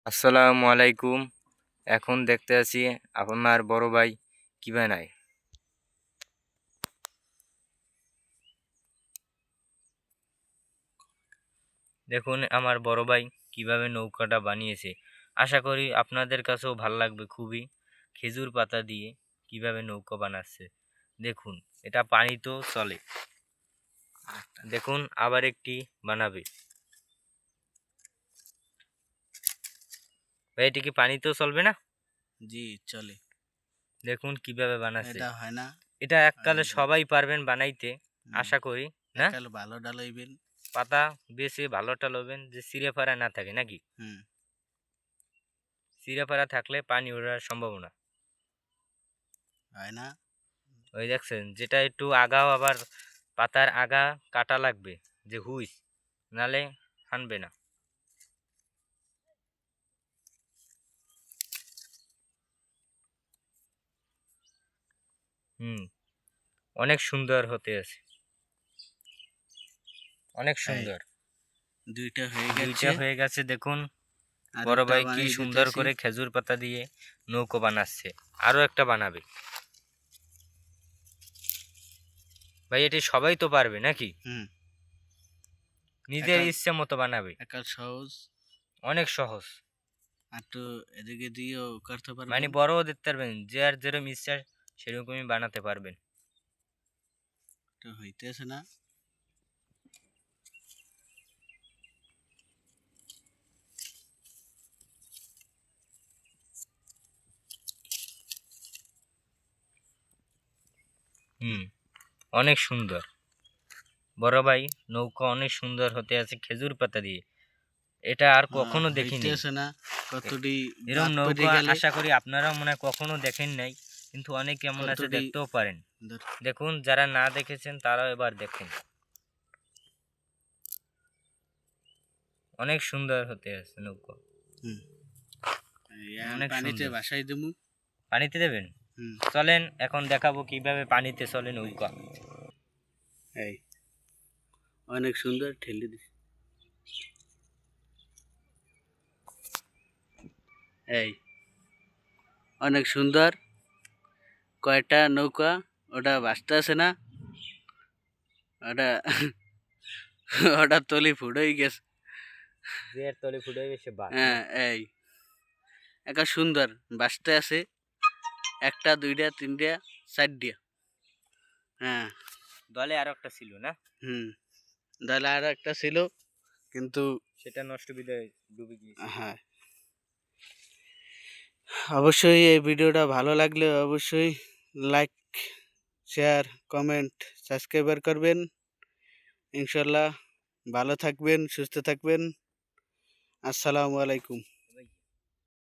আসসালামু আলাইকুম। এখন দেখতে আছি আপনার বড় ভাই কি বানায়। দেখুন আমার বড় ভাই কিভাবে নৌকাটা বানিয়েছে। আশা করি আপনাদের কাছেও ভাল লাগবে খুবই। খেজুর পাতা দিয়ে কিভাবে নৌকা বানাচ্ছে দেখুন। এটা পানিতেও চলে। দেখুন আবার একটি বানাবে। ভাই এটি কি পানিতেও চলবে না? জি চলে। দেখুন কিভাবে বানাচ্ছে। এটা হয় না। এটা এককালে এই যে সবাই পারবেন বানাইতে আশা করি, না? একাল ভালো ডালাইবেন। পাতা বেশি ভালোটা লবেন যে চিড়ে ফাড়া না থাকে নাকি? হুম। চিড়ে ফাড়া থাকলে পানি ওঠার সম্ভাবনা। হয় না। ওই দেখছেন যেটা একটু আগাও আবার পাতার আগা কাটা লাগবে যে হুইস, নালে হানবে না। হুম, অনেক সুন্দর হতে আছে, অনেক এই সুন্দর। দুইটা হয়ে দুইটা গেছে। হয়ে গেছে দেখুন। আর বড় একটা ভাই কি বানিয়ে সুন্দর দিতেছি। করে খেজুর পাতা দিয়ে নৌকো বানাচ্ছে। আরো একটা বানাবে। ভাই এটি সবাই তো পারবে নাকি? হুম। নিজের একাল ইচ্ছে মতো বানাবে। একাল সহজ। অনেক সহজ। আর তো এদিকে দিয়েও করতে মানে পারবেন। বড়ও দেখতে পারবেন, যে আর যেরকম ইচ্ছা সেরকমই বানাতে পারবেন। তো হইতেছে না। হুম, অনেক সুন্দর। বড় ভাই নৌকা অনেক সুন্দর হতে আছে খেজুর পাতা দিয়ে। এটা আর কখনো দেখিনি। হইতেছে না। কতটি এরম বাদ পড়ে নৌকা গেলে। আশা করি আপনারাও মনে হয় কখনো দেখেন নাই, কিন্তু অনেক এমন আছে কতটি দেখতেও পারেন। ধর- দেখুন যারা না দেখেছেন তারাও এবার দেখেন। অনেক সুন্দর হতে আছে নৌকা। হুম। অনেক পানিতে সুন্দর। ভাসাই দেবো। পানিতে দেবেন? হুম। চলেন এখন দেখাবো কিভাবে পানিতে চলে নৌকা। এই অনেক সুন্দর ঠেলে দিছি। এই অনেক সুন্দর। কয়টা নৌকা ওটা ভাসতে আছে না। ওটা ওটা তলি ফুটেই গেছে। যে এর তলে ফুটে গেছে বাস না? হ্যাঁ এই একা সুন্দর ভাসতে আছে। একটা দুইটা তিনটা চারটা। হ্যাঁ। দলে আরো একটা ছিল না? হুম। তাহলে আর একটা ছিল কিন্তু। সেটা নষ্ট বিদায় ডুবে গিয়েছে। হ্যাঁ। অবশ্যই এই ভিডিওটা ভালো লাগলে অবশ্যই লাইক শেয়ার কমেন্ট সাবস্ক্রাইবার করবেন। ইনশাল্লাহ ভালো থাকবেন সুস্থ থাকবেন। আসসালামু আলাইকুম।